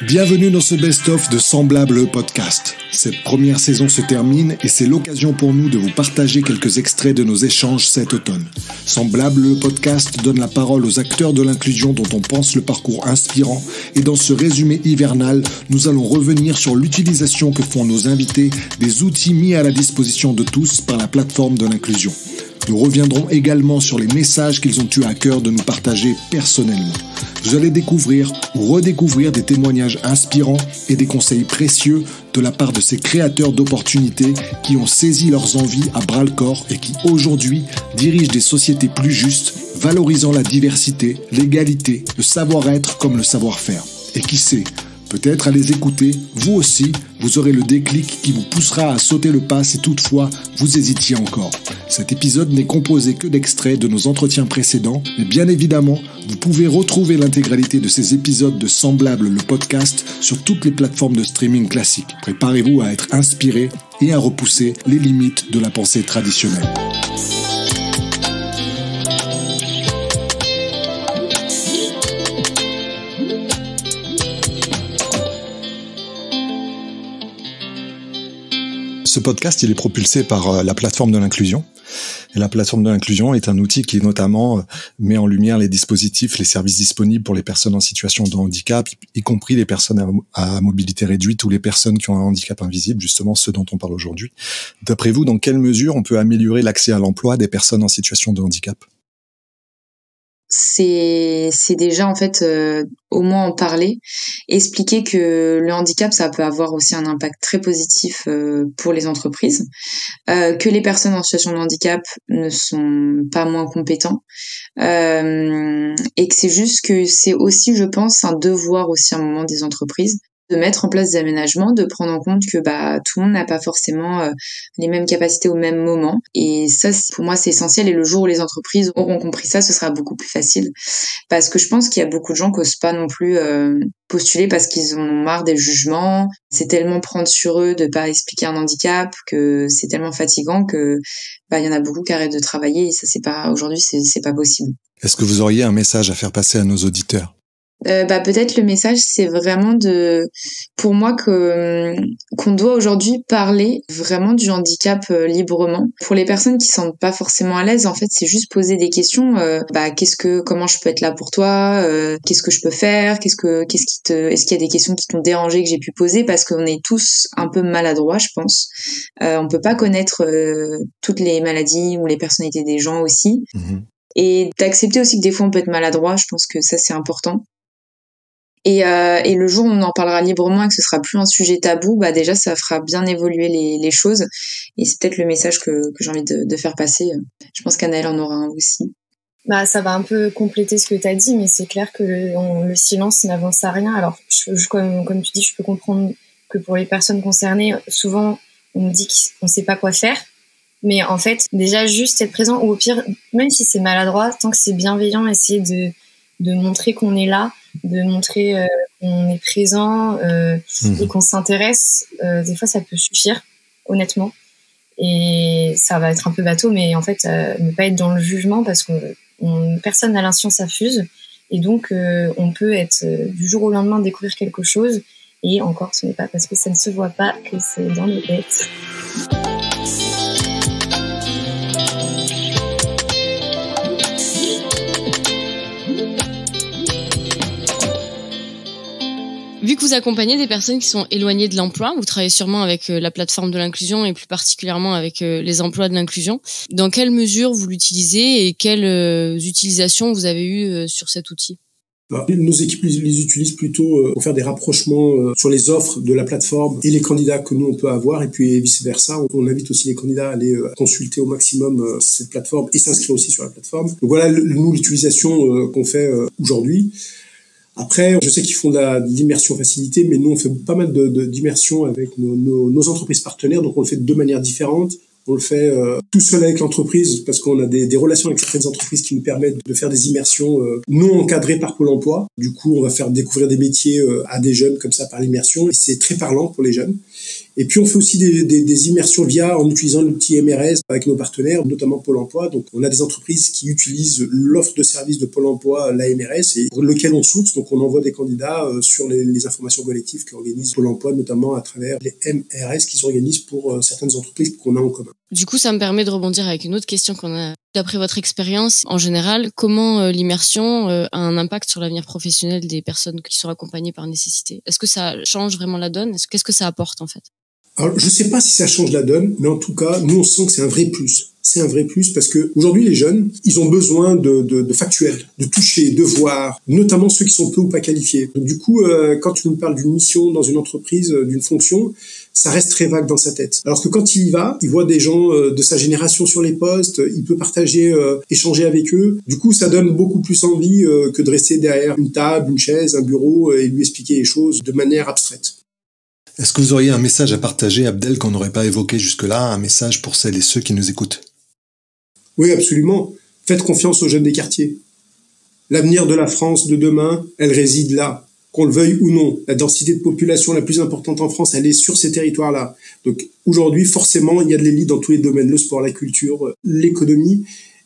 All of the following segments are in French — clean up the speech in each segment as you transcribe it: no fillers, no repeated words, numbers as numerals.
Bienvenue dans ce best-of de Semblable podcast. Cette première saison se termine et c'est l'occasion pour nous de vous partager quelques extraits de nos échanges cet automne. Semblable podcast donne la parole aux acteurs de l'inclusion dont on pense le parcours inspirant et dans ce résumé hivernal, nous allons revenir sur l'utilisation que font nos invités des outils mis à la disposition de tous par la plateforme de l'inclusion. Nous reviendrons également sur les messages qu'ils ont eu à cœur de nous partager personnellement. Vous allez découvrir ou redécouvrir des témoignages inspirants et des conseils précieux de la part de ces créateurs d'opportunités qui ont saisi leurs envies à bras-le-corps et qui aujourd'hui dirigent des sociétés plus justes, valorisant la diversité, l'égalité, le savoir-être comme le savoir-faire. Et qui sait, peut-être à les écouter, vous aussi, vous aurez le déclic qui vous poussera à sauter le pas si toutefois vous hésitiez encore. Cet épisode n'est composé que d'extraits de nos entretiens précédents, mais bien évidemment, vous pouvez retrouver l'intégralité de ces épisodes de Semblable le podcast sur toutes les plateformes de streaming classiques. Préparez-vous à être inspiré et à repousser les limites de la pensée traditionnelle. Ce podcast, il est propulsé par la plateforme de l'inclusion. Et la plateforme de l'inclusion est un outil qui notamment met en lumière les dispositifs, les services disponibles pour les personnes en situation de handicap, y compris les personnes à mobilité réduite ou les personnes qui ont un handicap invisible, justement ceux dont on parle aujourd'hui. D'après vous, dans quelle mesure on peut améliorer l'accès à l'emploi des personnes en situation de handicap ? C'est déjà en fait au moins en parler, expliquer que le handicap ça peut avoir aussi un impact très positif pour les entreprises, que les personnes en situation de handicap ne sont pas moins compétents, et que c'est juste que c'est aussi, je pense, un devoir aussi à un moment des entreprises de mettre en place des aménagements, de prendre en compte que tout le monde n'a pas forcément les mêmes capacités au même moment. Et ça, pour moi, c'est essentiel. Et le jour où les entreprises auront compris ça, ce sera beaucoup plus facile. Parce que je pense qu'il y a beaucoup de gens qui n'osent pas non plus postuler parce qu'ils en ont marre des jugements. C'est tellement prendre sur eux de pas expliquer un handicap que c'est tellement fatigant que il y en a beaucoup qui arrêtent de travailler. Et ça, aujourd'hui, c'est pas possible. Est-ce que vous auriez un message à faire passer à nos auditeurs ? Peut-être le message c'est vraiment pour moi qu'on doit aujourd'hui parler vraiment du handicap librement. Pour les personnes qui se sentent pas forcément à l'aise, en fait, c'est juste poser des questions. Comment je peux être là pour toi, qu'est-ce que je peux faire, est-ce qu'il y a des questions qui t'ont dérangé que j'ai pu poser, parce qu'on est tous un peu maladroits, je pense. On peut pas connaître toutes les maladies ou les personnalités des gens aussi. Mmh. Et d'accepter aussi que des fois on peut être maladroit, je pense que ça c'est important. Et le jour où on en parlera librement et que ce sera plus un sujet tabou, déjà ça fera bien évoluer les choses. Et c'est peut-être le message que j'ai envie de faire passer. Je pense qu'Anaëlle en aura un aussi. Ça va un peu compléter ce que tu as dit, mais c'est clair que le silence n'avance à rien. Alors, comme tu dis, je peux comprendre que pour les personnes concernées, souvent on me dit qu'on ne sait pas quoi faire. Mais en fait, déjà juste être présent, ou au pire, même si c'est maladroit, tant que c'est bienveillant, essayer de montrer qu'on est là, de montrer qu'on est présent et qu'on s'intéresse, des fois ça peut suffire, honnêtement. Et ça va être un peu bateau, mais en fait ne pas être dans le jugement, parce que personne n'a l'inscience infuse, et donc on peut être du jour au lendemain découvrir quelque chose, et encore ce n'est pas parce que ça ne se voit pas que c'est dans les têtes. Vu que vous accompagnez des personnes qui sont éloignées de l'emploi, vous travaillez sûrement avec la plateforme de l'inclusion et plus particulièrement avec les emplois de l'inclusion. Dans quelle mesure vous l'utilisez et quelles utilisations vous avez eues sur cet outil ? Nos équipes les utilisent plutôt pour faire des rapprochements sur les offres de la plateforme et les candidats que nous on peut avoir, et puis vice-versa. On invite aussi les candidats à aller consulter au maximum cette plateforme et s'inscrire aussi sur la plateforme. Donc voilà l'utilisation qu'on fait aujourd'hui. Après, je sais qu'ils font de l'immersion facilitée, mais nous, on fait pas mal d'immersion avec nos entreprises partenaires, donc on le fait de deux manières différentes. On le fait tout seul avec l'entreprise, parce qu'on a des relations avec certaines entreprises qui nous permettent de faire des immersions non encadrées par Pôle emploi. Du coup, on va faire découvrir des métiers à des jeunes comme ça par l'immersion, et c'est très parlant pour les jeunes. Et puis on fait aussi des immersions en utilisant l'outil MRS avec nos partenaires, notamment Pôle emploi. Donc on a des entreprises qui utilisent l'offre de service de Pôle emploi, la MRS, et pour lequel on source. Donc on envoie des candidats sur les informations collectives qu'organise Pôle emploi, notamment à travers les MRS qui s'organisent pour certaines entreprises qu'on a en commun. Du coup, ça me permet de rebondir avec une autre question qu'on a. D'après votre expérience, en général, comment l'immersion a un impact sur l'avenir professionnel des personnes qui sont accompagnées par nécessité? Est-ce que ça change vraiment la donne? Qu'est-ce que ça apporte en fait? Alors, je sais pas si ça change la donne, mais en tout cas, nous, on sent que c'est un vrai plus. C'est un vrai plus parce que aujourd'hui, les jeunes, ils ont besoin de factuels, de toucher, de voir, notamment ceux qui sont peu ou pas qualifiés. Donc, du coup, quand tu nous parles d'une mission dans une entreprise, d'une fonction, ça reste très vague dans sa tête. Alors que quand il y va, il voit des gens de sa génération sur les postes, il peut partager, échanger avec eux. Du coup, ça donne beaucoup plus envie que de rester derrière une table, une chaise, un bureau et lui expliquer les choses de manière abstraite. Est-ce que vous auriez un message à partager, Abdel, qu'on n'aurait pas évoqué jusque-là, un message pour celles et ceux qui nous écoutent? Oui, absolument. Faites confiance aux jeunes des quartiers. L'avenir de la France de demain, elle réside là, qu'on le veuille ou non. La densité de population la plus importante en France, elle est sur ces territoires-là. Donc aujourd'hui, forcément, il y a de l'élite dans tous les domaines, le sport, la culture, l'économie.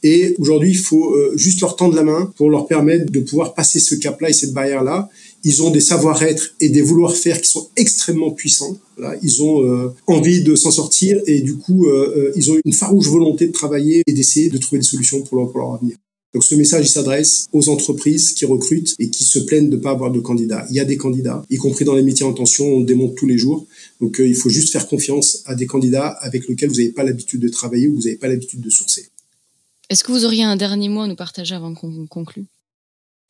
Et aujourd'hui, il faut juste leur tendre la main pour leur permettre de pouvoir passer ce cap-là et cette barrière-là. Ils ont des savoir-être et des vouloir-faire qui sont extrêmement puissants. Voilà, ils ont envie de s'en sortir et du coup, ils ont une farouche volonté de travailler et d'essayer de trouver des solutions pour leur avenir. Donc ce message, il s'adresse aux entreprises qui recrutent et qui se plaignent de ne pas avoir de candidats. Il y a des candidats, y compris dans les métiers en tension, on le démontre tous les jours. Donc il faut juste faire confiance à des candidats avec lesquels vous n'avez pas l'habitude de travailler ou vous n'avez pas l'habitude de sourcer. Est-ce que vous auriez un dernier mot à nous partager avant qu'on conclue?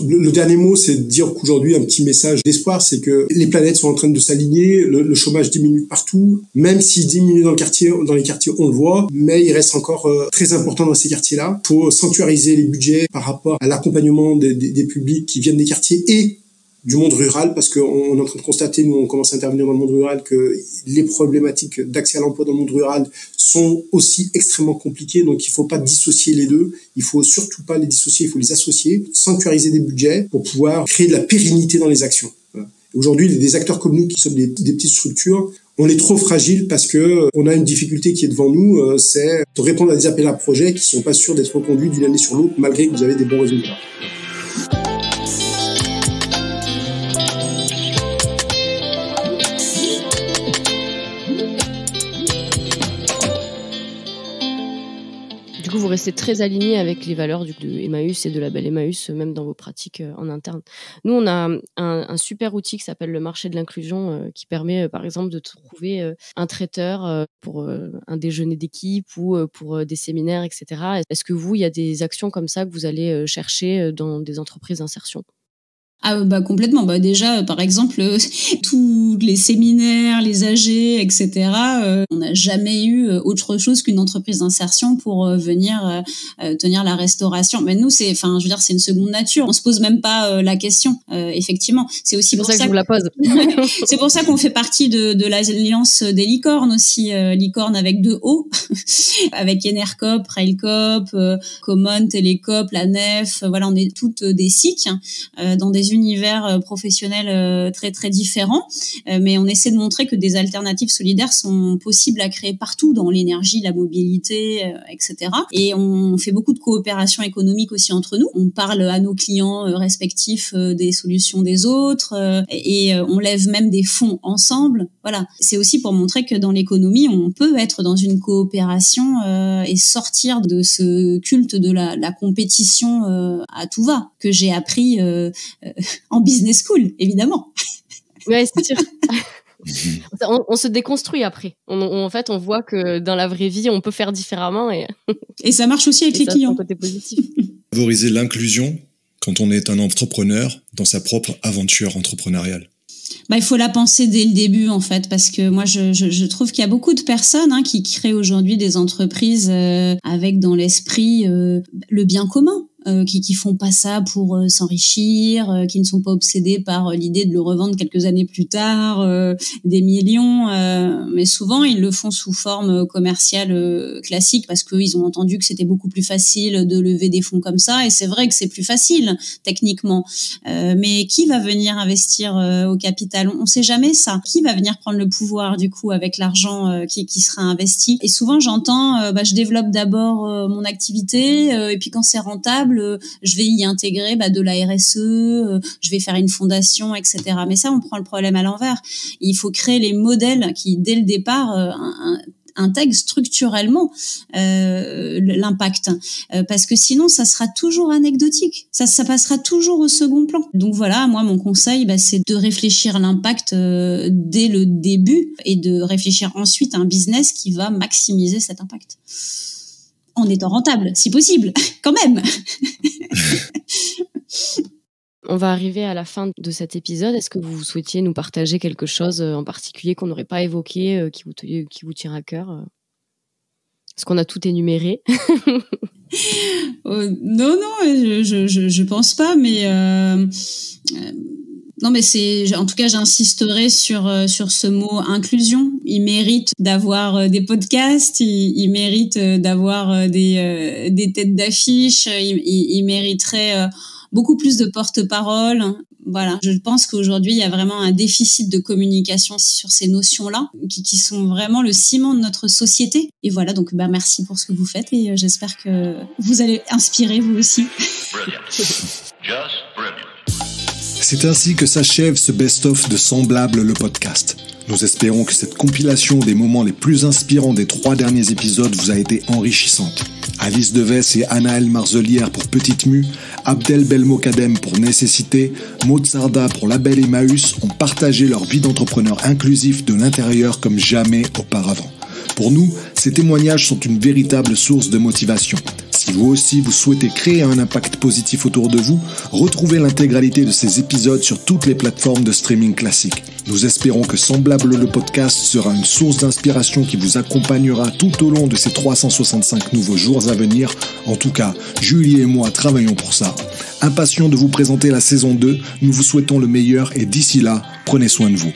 Le dernier mot, c'est de dire qu'aujourd'hui, un petit message d'espoir, c'est que les planètes sont en train de s'aligner, le chômage diminue partout, même s'il diminue dans les quartiers, on le voit, mais il reste encore très important dans ces quartiers-là. Il faut sanctuariser les budgets par rapport à l'accompagnement des publics qui viennent des quartiers et du monde rural, parce qu'on est en train de constater, nous on commence à intervenir dans le monde rural, que les problématiques d'accès à l'emploi dans le monde rural sont aussi extrêmement compliquées, donc il ne faut pas dissocier les deux, il faut surtout pas les dissocier, il faut les associer, sanctuariser des budgets pour pouvoir créer de la pérennité dans les actions. Voilà. Aujourd'hui, des acteurs comme nous qui sommes des petites structures, on est trop fragile parce que on a une difficulté qui est devant nous, c'est de répondre à des appels à projets qui sont pas sûrs d'être reconduits d'une année sur l'autre malgré que vous avez des bons résultats. Vous restez très aligné avec les valeurs de Emmaüs et de Label Emmaüs, même dans vos pratiques en interne. Nous, on a un super outil qui s'appelle le marché de l'inclusion qui permet, par exemple, de trouver un traiteur pour un déjeuner d'équipe ou pour des séminaires, etc. Est-ce que vous, il y a des actions comme ça que vous allez chercher dans des entreprises d'insertion? Ah bah complètement. Bah déjà par exemple tous les séminaires, les AG, etc. On n'a jamais eu autre chose qu'une entreprise d'insertion pour venir tenir la restauration. Mais nous c'est, enfin je veux dire c'est une seconde nature. On se pose même pas la question. Effectivement, c'est aussi pour ça que je vous la pose. C'est pour ça qu'on fait partie de l'alliance des licornes aussi, licorne avec 2 O, avec Enercop, Railcop, Common, Télécop, la Nef. Voilà, on est toutes des SIC dans des univers professionnels très très différents, mais on essaie de montrer que des alternatives solidaires sont possibles à créer partout dans l'énergie, la mobilité, etc. Et on fait beaucoup de coopération économique aussi entre nous. On parle à nos clients respectifs des solutions des autres et on lève même des fonds ensemble. Voilà, c'est aussi pour montrer que dans l'économie, on peut être dans une coopération et sortir de ce culte de la compétition à tout va que j'ai appris en business school, évidemment. Ouais, c'est sûr. On se déconstruit après. En fait, on voit que dans la vraie vie, on peut faire différemment. Et ça marche aussi avec les clients. Côté positif. Favoriser l'inclusion quand on est un entrepreneur dans sa propre aventure entrepreneuriale. Bah, il faut la penser dès le début, en fait, parce que moi, je trouve qu'il y a beaucoup de personnes qui créent aujourd'hui des entreprises avec dans l'esprit le bien commun. qui font pas ça pour s'enrichir, qui ne sont pas obsédés par l'idée de le revendre quelques années plus tard, des millions, mais souvent ils le font sous forme commerciale classique parce qu'ils ont entendu que c'était beaucoup plus facile de lever des fonds comme ça, et c'est vrai que c'est plus facile techniquement, mais qui va venir investir au capital? On sait jamais ça. Qui va venir prendre le pouvoir du coup avec l'argent qui sera investi? Et souvent j'entends je développe d'abord mon activité et puis quand c'est rentable je vais y intégrer de la RSE, je vais faire une fondation, etc. Mais ça, on prend le problème à l'envers. Il faut créer les modèles qui, dès le départ, intègrent structurellement l'impact, parce que sinon, ça sera toujours anecdotique. Ça passera toujours au second plan. Donc voilà, moi, mon conseil, c'est de réfléchir à l'impact dès le début et de réfléchir ensuite à un business qui va maximiser cet impact. En étant rentable, si possible, quand même. On va arriver à la fin de cet épisode. Est-ce que vous souhaitiez nous partager quelque chose en particulier qu'on n'aurait pas évoqué, qui vous tient à cœur? Est-ce qu'on a tout énuméré? Non, je pense pas, mais non, mais en tout cas, j'insisterai sur ce mot inclusion. Il mérite d'avoir des podcasts, il mérite d'avoir des têtes d'affiche, il mériterait beaucoup plus de porte-parole. Voilà. Je pense qu'aujourd'hui, il y a vraiment un déficit de communication sur ces notions-là, qui sont vraiment le ciment de notre société. Et voilà, donc merci pour ce que vous faites et j'espère que vous allez inspirer vous aussi. Brilliant. Just brilliant. C'est ainsi que s'achève ce best-of de Semblable le podcast. Nous espérons que cette compilation des moments les plus inspirants des 3 derniers épisodes vous a été enrichissante. Alice Deves et Anaëlle Marzelière pour Petite Mue, Abdel Belmokadem pour Nécessité, Maud Sarda pour Label Emmaüs ont partagé leur vie d'entrepreneur inclusif de l'intérieur comme jamais auparavant. Pour nous, ces témoignages sont une véritable source de motivation. Si vous aussi vous souhaitez créer un impact positif autour de vous, retrouvez l'intégralité de ces épisodes sur toutes les plateformes de streaming classiques. Nous espérons que Semblable le podcast sera une source d'inspiration qui vous accompagnera tout au long de ces 365 nouveaux jours à venir. En tout cas, Julie et moi travaillons pour ça. Impatients de vous présenter la saison 2, nous vous souhaitons le meilleur et d'ici là, prenez soin de vous.